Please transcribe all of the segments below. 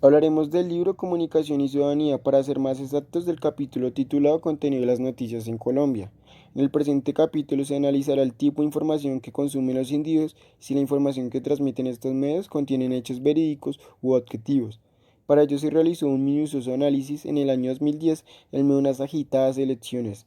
Hablaremos del libro Comunicación y Ciudadanía, para ser más exactos, del capítulo titulado Contenido de las noticias en Colombia. En el presente capítulo se analizará el tipo de información que consumen los individuos y si la información que transmiten estos medios contienen hechos verídicos u objetivos. Para ello se realizó un minucioso análisis en el año 2010 en medio de unas agitadas elecciones.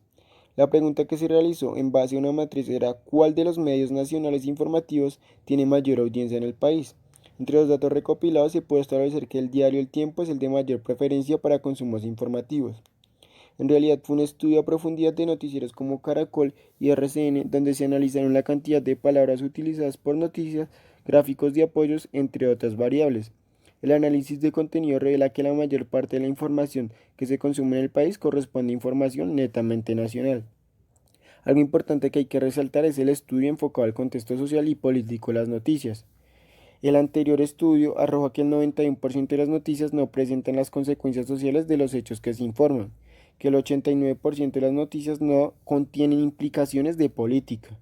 La pregunta que se realizó en base a una matriz era ¿cuál de los medios nacionales informativos tiene mayor audiencia en el país? Entre los datos recopilados se puede establecer que el diario El Tiempo es el de mayor preferencia para consumos informativos. En realidad fue un estudio a profundidad de noticieros como Caracol y RCN, donde se analizaron la cantidad de palabras utilizadas por noticias, gráficos de apoyos, entre otras variables. El análisis de contenido revela que la mayor parte de la información que se consume en el país corresponde a información netamente nacional. Algo importante que hay que resaltar es el estudio enfocado al contexto social y político de las noticias. El anterior estudio arroja que el 91% de las noticias no presentan las consecuencias sociales de los hechos que se informan, que el 89% de las noticias no contienen implicaciones de política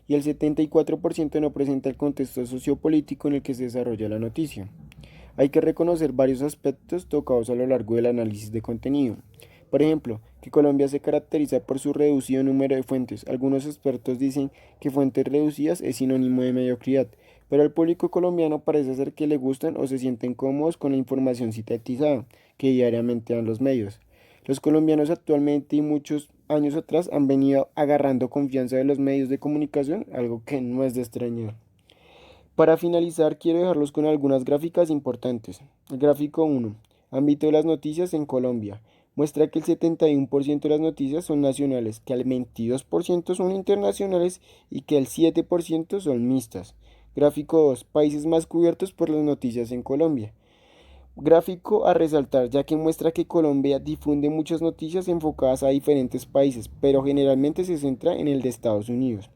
y el 74% no presenta el contexto sociopolítico en el que se desarrolla la noticia. Hay que reconocer varios aspectos tocados a lo largo del análisis de contenido. Por ejemplo, que Colombia se caracteriza por su reducido número de fuentes. Algunos expertos dicen que fuentes reducidas es sinónimo de mediocridad, pero al público colombiano parece ser que le gustan o se sienten cómodos con la información sintetizada que diariamente dan los medios. Los colombianos actualmente y muchos años atrás han venido agarrando confianza de los medios de comunicación, algo que no es de extrañar. Para finalizar, quiero dejarlos con algunas gráficas importantes. El gráfico 1. Ámbito de las noticias en Colombia. Muestra que el 71% de las noticias son nacionales, que el 22% son internacionales y que el 7% son mixtas. Gráfico 2. Países más cubiertos por las noticias en Colombia. Gráfico a resaltar, ya que muestra que Colombia difunde muchas noticias enfocadas a diferentes países, pero generalmente se centra en el de Estados Unidos.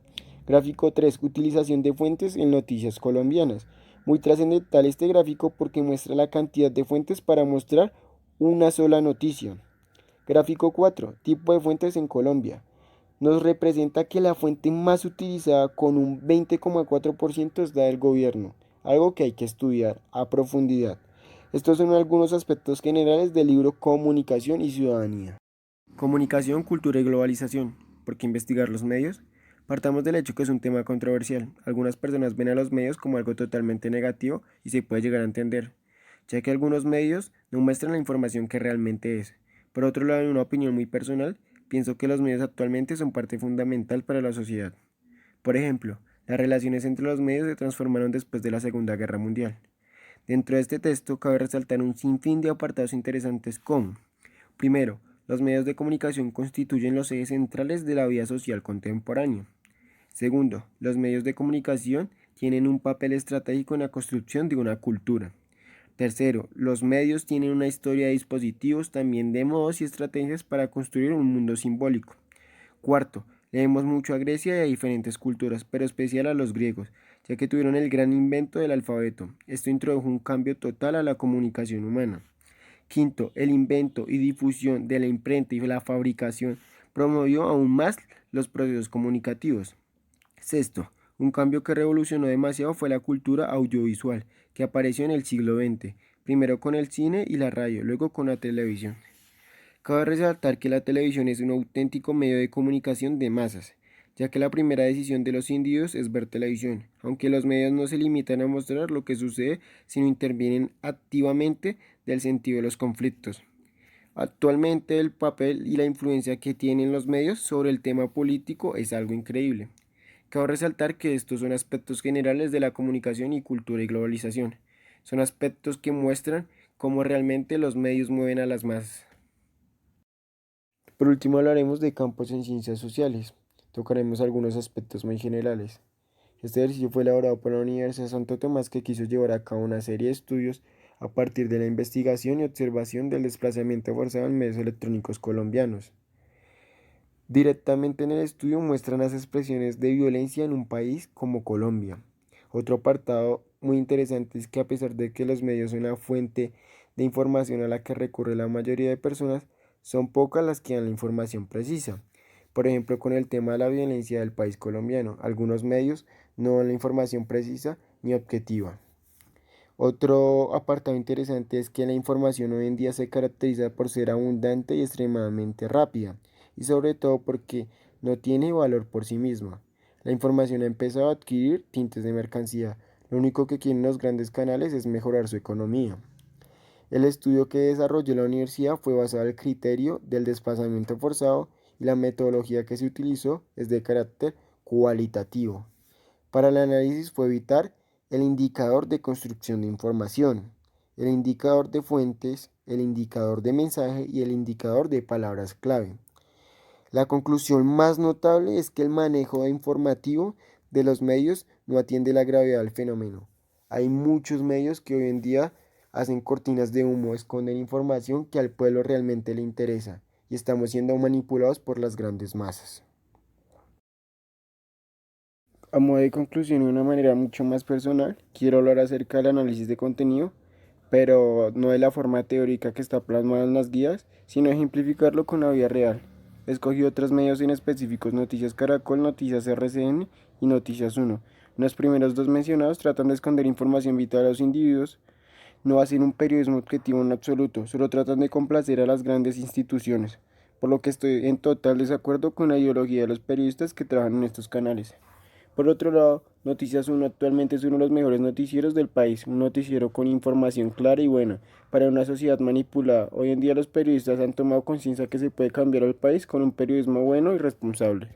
Gráfico 3. Utilización de fuentes en noticias colombianas. Muy trascendental este gráfico porque muestra la cantidad de fuentes para mostrar una sola noticia. Gráfico 4. Tipo de fuentes en Colombia. Nos representa que la fuente más utilizada con un 20,4% es la del gobierno, algo que hay que estudiar a profundidad. Estos son algunos aspectos generales del libro Comunicación y Ciudadanía. Comunicación, cultura y globalización. ¿Por qué investigar los medios? Partamos del hecho que es un tema controversial. Algunas personas ven a los medios como algo totalmente negativo y se puede llegar a entender, ya que algunos medios no muestran la información que realmente es. Por otro lado, en una opinión muy personal, pienso que los medios actualmente son parte fundamental para la sociedad. Por ejemplo, las relaciones entre los medios se transformaron después de la Segunda Guerra Mundial. Dentro de este texto cabe resaltar un sinfín de apartados interesantes como: primero, los medios de comunicación constituyen los ejes centrales de la vida social contemporánea. Segundo, los medios de comunicación tienen un papel estratégico en la construcción de una cultura. Tercero, los medios tienen una historia de dispositivos, también de modos y estrategias para construir un mundo simbólico. Cuarto, leemos mucho a Grecia y a diferentes culturas, pero especial a los griegos, ya que tuvieron el gran invento del alfabeto. Esto introdujo un cambio total a la comunicación humana. Quinto, el invento y difusión de la imprenta y la fabricación promovió aún más los procesos comunicativos. Sexto, un cambio que revolucionó demasiado fue la cultura audiovisual, que apareció en el siglo XX, primero con el cine y la radio, luego con la televisión. Cabe resaltar que la televisión es un auténtico medio de comunicación de masas, ya que la primera decisión de los individuos es ver televisión, aunque los medios no se limitan a mostrar lo que sucede, sino intervienen activamente del sentido de los conflictos. Actualmente el papel y la influencia que tienen los medios sobre el tema político es algo increíble. Cabe resaltar que estos son aspectos generales de la comunicación y cultura y globalización. Son aspectos que muestran cómo realmente los medios mueven a las masas. Por último hablaremos de campos en ciencias sociales. Tocaremos algunos aspectos muy generales. Este ejercicio fue elaborado por la Universidad de Santo Tomás, que quiso llevar a cabo una serie de estudios a partir de la investigación y observación del desplazamiento forzado en medios electrónicos colombianos. Directamente en el estudio muestran las expresiones de violencia en un país como Colombia. Otro apartado muy interesante es que, a pesar de que los medios son la fuente de información a la que recurre la mayoría de personas, son pocas las que dan la información precisa. Por ejemplo, con el tema de la violencia del país colombiano, algunos medios no dan la información precisa ni objetiva. Otro apartado interesante es que la información hoy en día se caracteriza por ser abundante y extremadamente rápida, y sobre todo porque no tiene valor por sí misma. La información ha empezado a adquirir tintes de mercancía. Lo único que quieren los grandes canales es mejorar su economía. El estudio que desarrolló la universidad fue basado en el criterio del desplazamiento forzado y la metodología que se utilizó es de carácter cualitativo. Para el análisis fue evitar el indicador de construcción de información, el indicador de fuentes, el indicador de mensaje y el indicador de palabras clave. La conclusión más notable es que el manejo informativo de los medios no atiende la gravedad del fenómeno. Hay muchos medios que hoy en día hacen cortinas de humo, esconden información que al pueblo realmente le interesa y estamos siendo manipulados por las grandes masas. A modo de conclusión y de una manera mucho más personal, quiero hablar acerca del análisis de contenido, pero no de la forma teórica que está plasmada en las guías, sino ejemplificarlo con la vida real. Escogí otros medios en específicos: Noticias Caracol, Noticias RCN y Noticias 1. Los primeros dos mencionados tratan de esconder información vital a los individuos, no hacen un periodismo objetivo en absoluto, solo tratan de complacer a las grandes instituciones, por lo que estoy en total desacuerdo con la ideología de los periodistas que trabajan en estos canales. Por otro lado, Noticias 1 actualmente es uno de los mejores noticieros del país, un noticiero con información clara y buena para una sociedad manipulada. Hoy en día los periodistas han tomado conciencia que se puede cambiar al país con un periodismo bueno y responsable.